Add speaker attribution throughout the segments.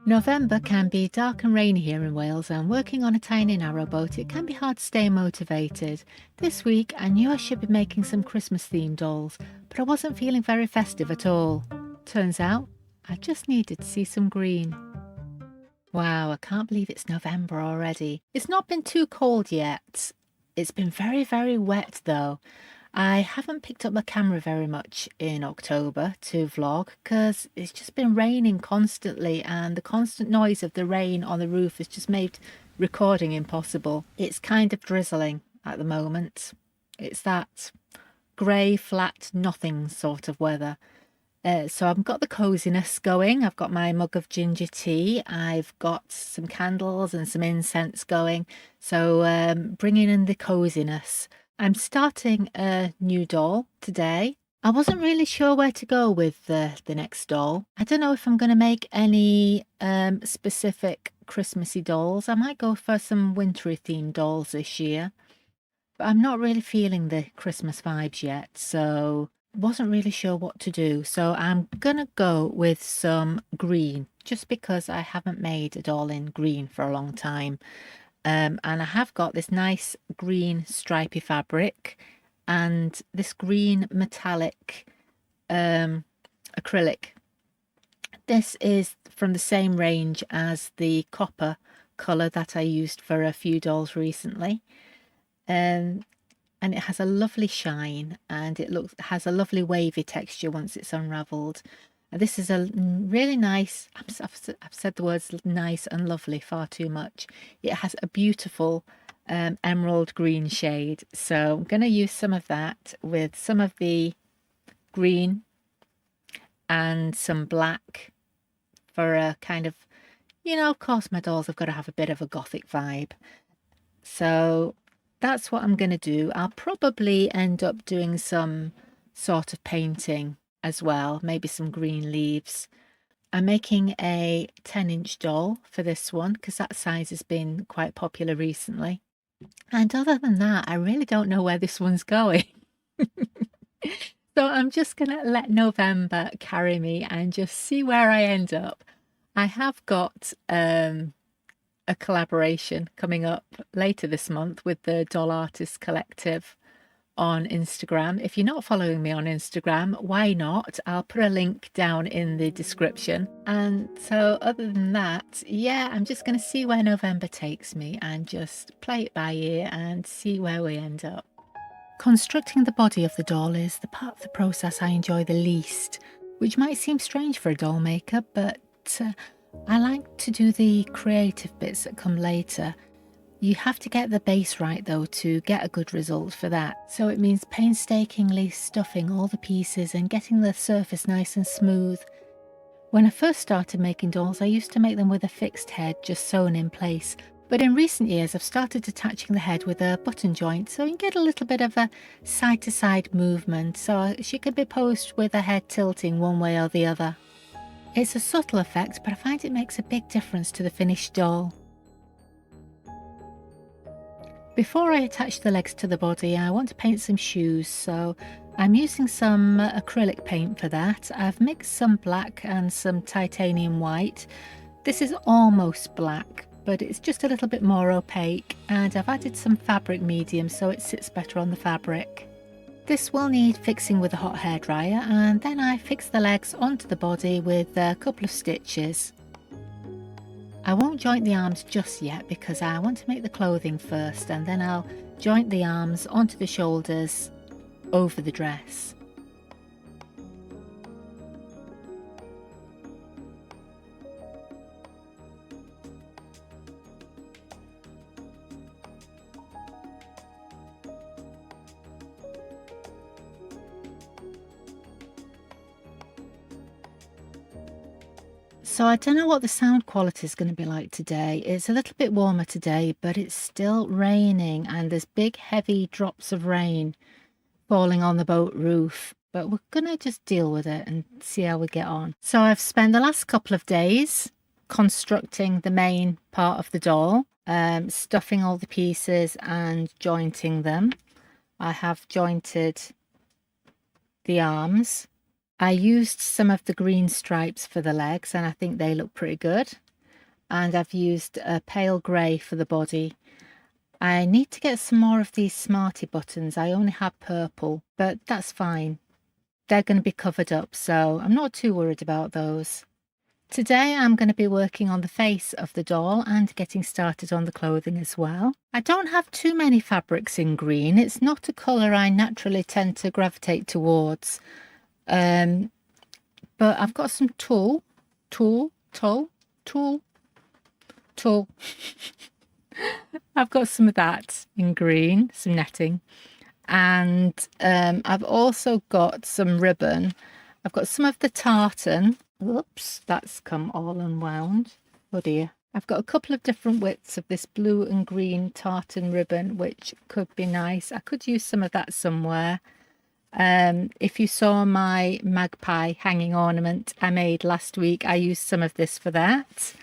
Speaker 1: November can be dark and rainy here in Wales, and working on a tiny narrowboat, it can be hard to stay motivated. This week, I knew I should be making some Christmas themed dolls, but I wasn't feeling very festive at all. Turns out, I just needed to see some green. Wow, I can't believe it's November already. It's not been too cold yet. It's been very, very wet though. I haven't picked up my camera very much in October to vlog because it's just been raining constantly, and the constant noise of the rain on the roof has just made recording impossible. It's kind of drizzling at the moment. It's that grey, flat, nothing sort of weather. So I've got the coziness going. I've got my mug of ginger tea. I've got some candles and some incense going. So bringing in the coziness. I'm starting a new doll today. I wasn't really sure where to go with the next doll. I don't know if I'm going to make any specific Christmassy dolls. I might go for some wintry themed dolls this year. But I'm not really feeling the Christmas vibes yet, so wasn't really sure what to do. So I'm gonna go with some green, just because I haven't made a doll in green for a long time. And I have got this nice green stripy fabric and this green metallic acrylic. This is from the same range as the copper colour that I used for a few dolls recently. And it has a lovely shine, and it has a lovely wavy texture once it's unraveled. And this is a really nice, I've said the words nice and lovely far too much. It has a beautiful emerald green shade, so I'm going to use some of that with some of the green and some black for a kind of, of course my dolls have got to have a bit of a gothic vibe. So that's what I'm going to do. I'll probably end up doing some sort of painting as well, maybe some green leaves. I'm making a 10-inch doll for this one because that size has been quite popular recently. And other than that, I really don't know where this one's going. So I'm just going to let November carry me and just see where I end up. I have got a collaboration coming up later this month with the Doll Artists Collective on Instagram. If you're not following me on Instagram, why not? I'll put a link down in the description. And so other than that, yeah, I'm just going to see where November takes me and just play it by ear and see where we end up. Constructing the body of the doll is the part of the process I enjoy the least, which might seem strange for a doll maker, but I like to do the creative bits that come later. You have to get the base right though to get a good result for that. So it means painstakingly stuffing all the pieces and getting the surface nice and smooth. When I first started making dolls, I used to make them with a fixed head just sewn in place. But in recent years, I've started attaching the head with a button joint, so you get a little bit of a side-to-side movement, so she could be posed with her head tilting one way or the other. It's a subtle effect, but I find it makes a big difference to the finished doll. Before I attach the legs to the body, I want to paint some shoes, so I'm using some acrylic paint for that. I've mixed some black and some titanium white. This is almost black, but it's just a little bit more opaque, and I've added some fabric medium so it sits better on the fabric. This will need fixing with a hot hairdryer, and then I fix the legs onto the body with a couple of stitches. I won't joint the arms just yet because I want to make the clothing first, and then I'll joint the arms onto the shoulders over the dress. So I don't know what the sound quality is going to be like today. It's a little bit warmer today, but it's still raining and there's big heavy drops of rain falling on the boat roof. But we're going to just deal with it and see how we get on. So I've spent the last couple of days constructing the main part of the doll, stuffing all the pieces and jointing them. I have jointed the arms. I used some of the green stripes for the legs and I think they look pretty good. and I've used a pale grey for the body. I need to get some more of these Smarty buttons. I only have purple, but that's fine. They're going to be covered up, so I'm not too worried about those. Today I'm going to be working on the face of the doll and getting started on the clothing as well. I don't have too many fabrics in green. It's not a colour I naturally tend to gravitate towards. But I've got some tulle. I've got some of that in green, some netting. And I've also got some ribbon. I've got some of the tartan. Oops, that's come all unwound. Oh dear. I've got a couple of different widths of this blue and green tartan ribbon, which could be nice. I could use some of that somewhere. If you saw my magpie hanging ornament I made last week, I used some of this for that.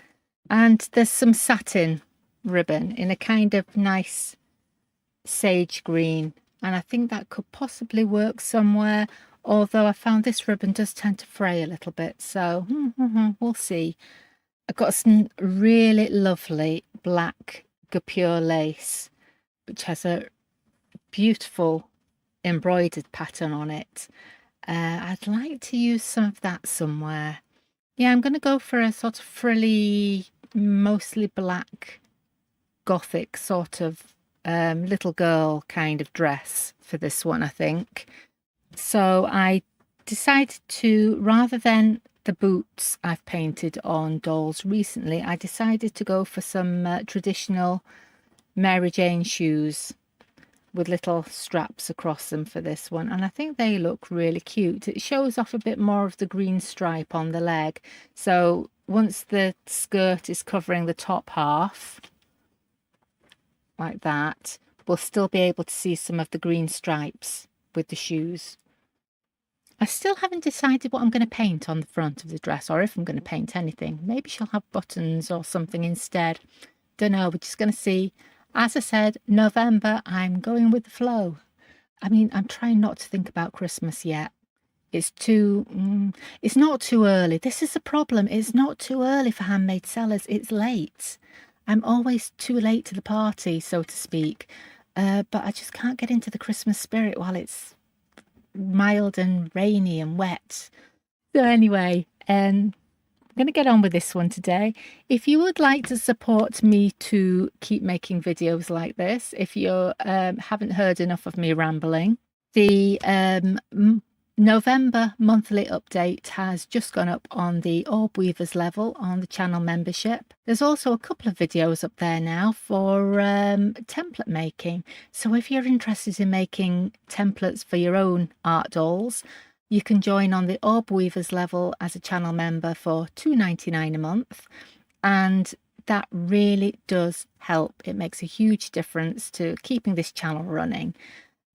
Speaker 1: And there's some satin ribbon in a kind of nice sage green, and I think that could possibly work somewhere, although I found this ribbon does tend to fray a little bit, so we'll see. I've got some really lovely black guipure lace, which has a beautiful embroidered pattern on it. I'd like to use some of that somewhere. Yeah, I'm going to go for a sort of frilly, mostly black, gothic sort of little girl kind of dress for this one, I think. So I decided to, rather than the boots I've painted on dolls recently, I decided to go for some traditional Mary Jane shoes with little straps across them for this one, and I think they look really cute. It shows off a bit more of the green stripe on the leg, so once the skirt is covering the top half like that, we'll still be able to see some of the green stripes with the shoes. I still haven't decided what I'm going to paint on the front of the dress, or if I'm going to paint anything. Maybe she'll have buttons or something instead. Don't know, we're just going to see. As I said, November, I'm going with the flow. I mean, I'm trying not to think about Christmas yet. It's not too early. This is the problem. It's not too early for handmade sellers. It's late. I'm always too late to the party, so to speak. But I just can't get into the Christmas spirit while it's mild and rainy and wet. So anyway, I'm going to get on with this one today. If you would like to support me to keep making videos like this, if you haven't heard enough of me rambling, the November monthly update has just gone up on the Orb Weavers level on the channel membership. There's also a couple of videos up there now for template making. So if you're interested in making templates for your own art dolls, you can join on the Orb Weavers level as a channel member for $2.99 a month. And that really does help. It makes a huge difference to keeping this channel running.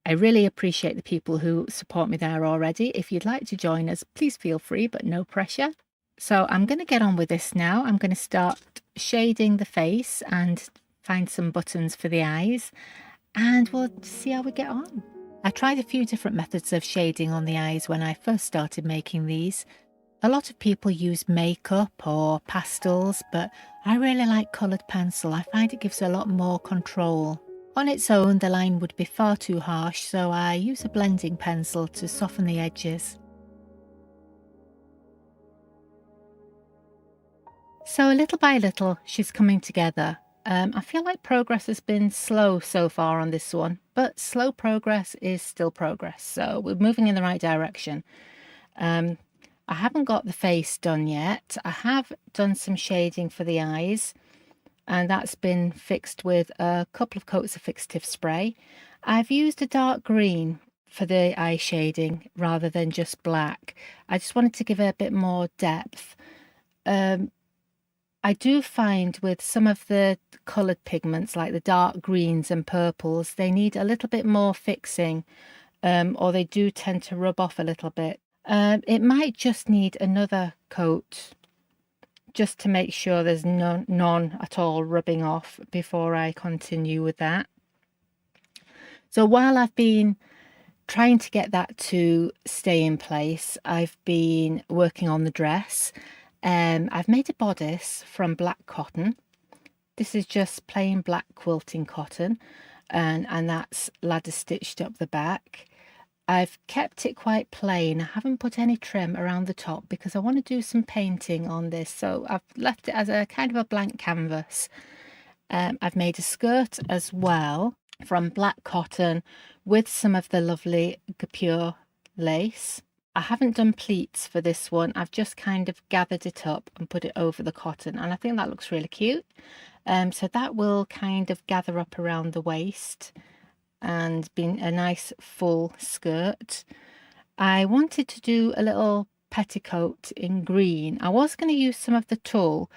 Speaker 1: I really appreciate the people who support me there already. If you'd like to join us, please feel free, but no pressure. So I'm going to get on with this now. I'm going to start shading the face and find some buttons for the eyes, and we'll see how we get on. I tried a few different methods of shading on the eyes when I first started making these. A lot of people use makeup or pastels, but I really like coloured pencil. I find it gives a lot more control. On its own, the line would be far too harsh, so I use a blending pencil to soften the edges. So little by little, she's coming together. I feel like progress has been slow so far on this one, but slow progress is still progress, so we're moving in the right direction. I haven't got the face done yet. I have done some shading for the eyes, and that's been fixed with a couple of coats of fixative spray. I've used a dark green for the eye shading rather than just black. I just wanted to give it a bit more depth. I do find with some of the coloured pigments, like the dark greens and purples, they need a little bit more fixing, or they do tend to rub off a little bit. It might just need another coat just to make sure there's none at all rubbing off before I continue with that. So while I've been trying to get that to stay in place, I've been working on the dress, I've made a bodice from black cotton. This is just plain black quilting cotton, and that's ladder stitched up the back. I've kept it quite plain. I haven't put any trim around the top because I want to do some painting on this, so I've left it as a kind of a blank canvas. I've made a skirt as well from black cotton with some of the lovely guipure lace. I haven't done pleats for this one. I've just kind of gathered it up and put it over the cotton, and I think that looks really cute. So that will kind of gather up around the waist and be a nice full skirt. I wanted to do a little petticoat in green. I was going to use some of the tulle,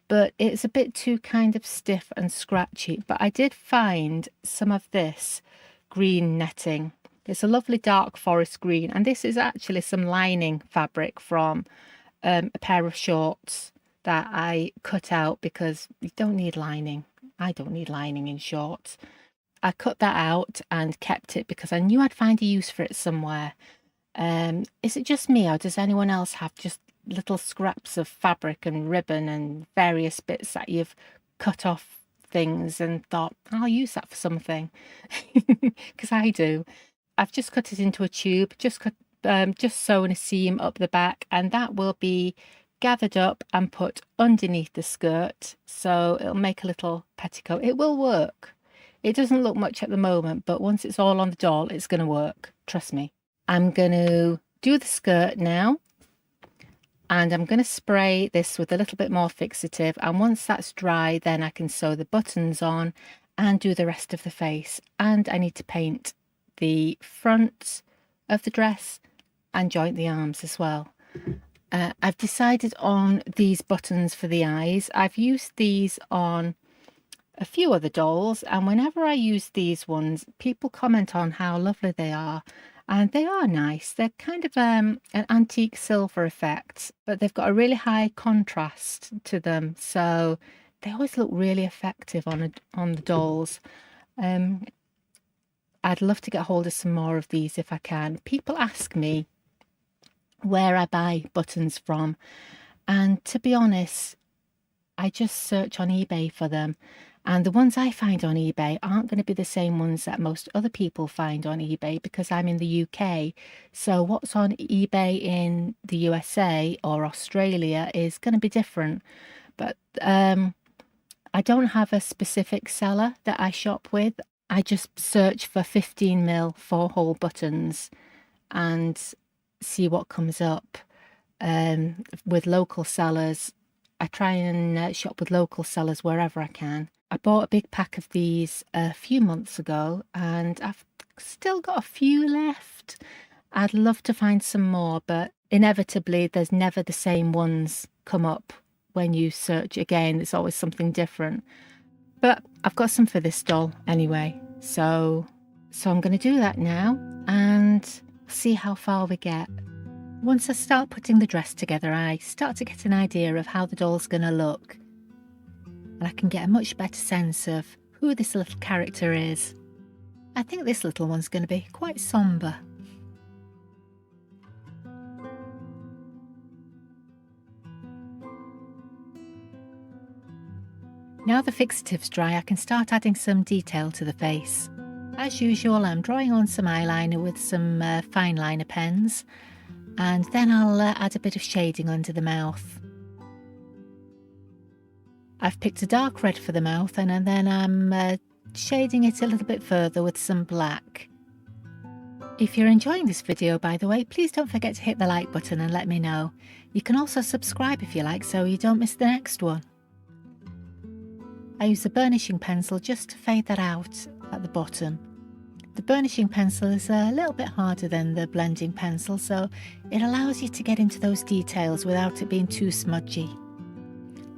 Speaker 1: but it's a bit too kind of stiff and scratchy. But I did find some of this green netting. It's a lovely dark forest green, and this is actually some lining fabric from a pair of shorts that I cut out because you don't need lining. I don't need lining in shorts. I cut that out and kept it because I knew I'd find a use for it somewhere. Is it just me, or does anyone else have just little scraps of fabric and ribbon and various bits that you've cut off things and thought, I'll use that for something? Because I do. I've just cut it into a tube, just sewn a seam up the back, and that will be gathered up and put underneath the skirt, so it'll make a little petticoat. It will work. It doesn't look much at the moment, but once it's all on the doll, it's going to work. Trust me. I'm going to do the skirt now, and I'm going to spray this with a little bit more fixative, and once that's dry, then I can sew the buttons on and do the rest of the face. And I need to paint the front of the dress and joint the arms as well. I've decided on these buttons for the eyes. I've used these on a few other dolls, and whenever I use these ones, people comment on how lovely they are, and they are nice. They're kind of an antique silver effect, but they've got a really high contrast to them, so they always look really effective on the dolls. I'd love to get hold of some more of these if I can. People ask me where I buy buttons from, and to be honest, I just search on eBay for them, and the ones I find on eBay aren't going to be the same ones that most other people find on eBay because I'm in the UK. So what's on eBay in the USA or Australia is going to be different. But I don't have a specific seller that I shop with. I just search for 15mm 4-hole buttons and see what comes up. With local sellers, I try and shop with local sellers wherever I can. I bought a big pack of these a few months ago, and I've still got a few left. I'd love to find some more, but inevitably there's never the same ones come up when you search again. It's always something different. But I've got some for this doll anyway, so I'm going to do that now and see how far we get. Once I start putting the dress together, I start to get an idea of how the doll's going to look, and I can get a much better sense of who this little character is. I think this little one's going to be quite sombre. Now the fixative's dry, I can start adding some detail to the face. As usual, I'm drawing on some eyeliner with some fine liner pens, and then I'll add a bit of shading under the mouth. I've picked a dark red for the mouth, and then I'm shading it a little bit further with some black. If you're enjoying this video, by the way, please don't forget to hit the like button and let me know. You can also subscribe if you like, so you don't miss the next one. I use a burnishing pencil just to fade that out at the bottom. The burnishing pencil is a little bit harder than the blending pencil, so it allows you to get into those details without it being too smudgy.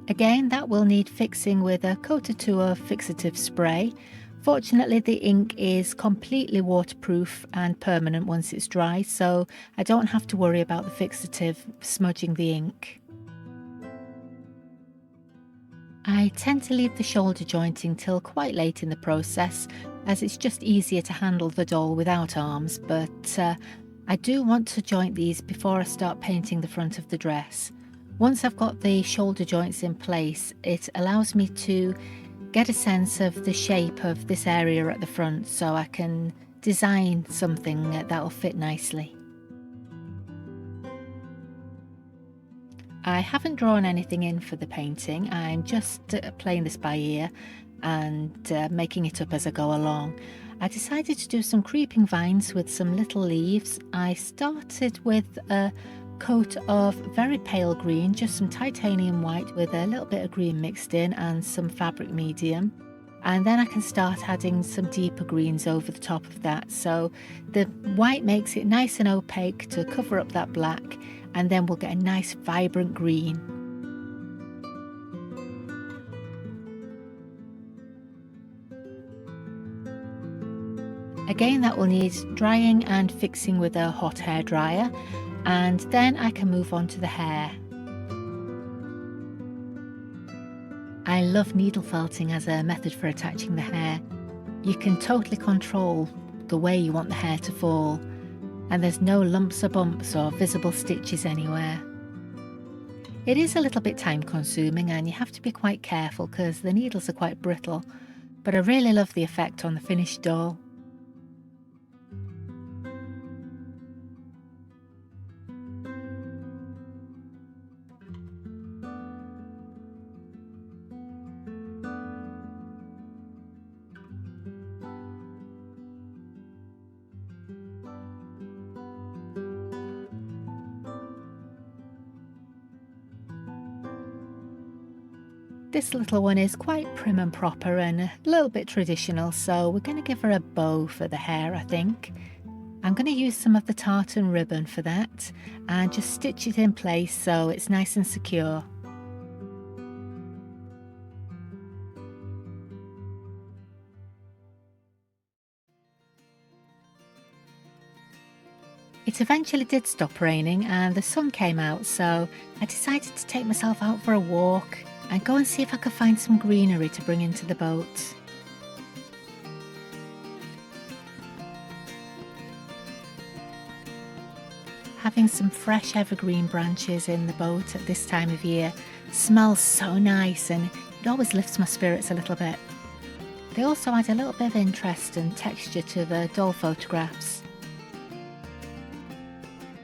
Speaker 1: Again, that will need fixing with a coat or two of fixative spray. Fortunately, the ink is completely waterproof and permanent once it's dry, so I don't have to worry about the fixative smudging the ink. I tend to leave the shoulder jointing till quite late in the process, as it's just easier to handle the doll without arms, but I do want to joint these before I start painting the front of the dress. Once I've got the shoulder joints in place, it allows me to get a sense of the shape of this area at the front so I can design something that'll fit nicely. I haven't drawn anything in for the painting, I'm just playing this by ear and making it up as I go along. I decided to do some creeping vines with some little leaves. I started with a coat of very pale green, just some titanium white with a little bit of green mixed in and some fabric medium. And then I can start adding some deeper greens over the top of that. So the white makes it nice and opaque to cover up that black, and then we'll get a nice vibrant green. Again, that will need drying and fixing with a hot hair dryer, and then I can move on to the hair. I love needle felting as a method for attaching the hair. You can totally control the way you want the hair to fall, and there's no lumps or bumps or visible stitches anywhere. It is a little bit time consuming and you have to be quite careful because the needles are quite brittle, but I really love the effect on the finished doll. This little one is quite prim and proper and a little bit traditional, so we're going to give her a bow for the hair, I think. I'm going to use some of the tartan ribbon for that and just stitch it in place so it's nice and secure. It eventually did stop raining and the sun came out, so I decided to take myself out for a walk and go and see if I could find some greenery to bring into the boat. Having some fresh evergreen branches in the boat at this time of year smells so nice and it always lifts my spirits a little bit. They also add a little bit of interest and texture to the doll photographs.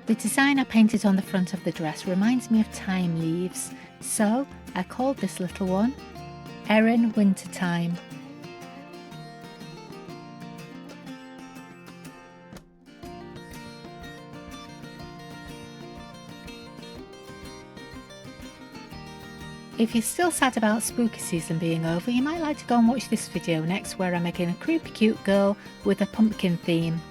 Speaker 1: The design I painted on the front of the dress reminds me of thyme leaves, so I called this little one Erin Wintertime. If you're still sad about spooky season being over, you might like to go and watch this video next where I'm making a creepy cute girl with a pumpkin theme.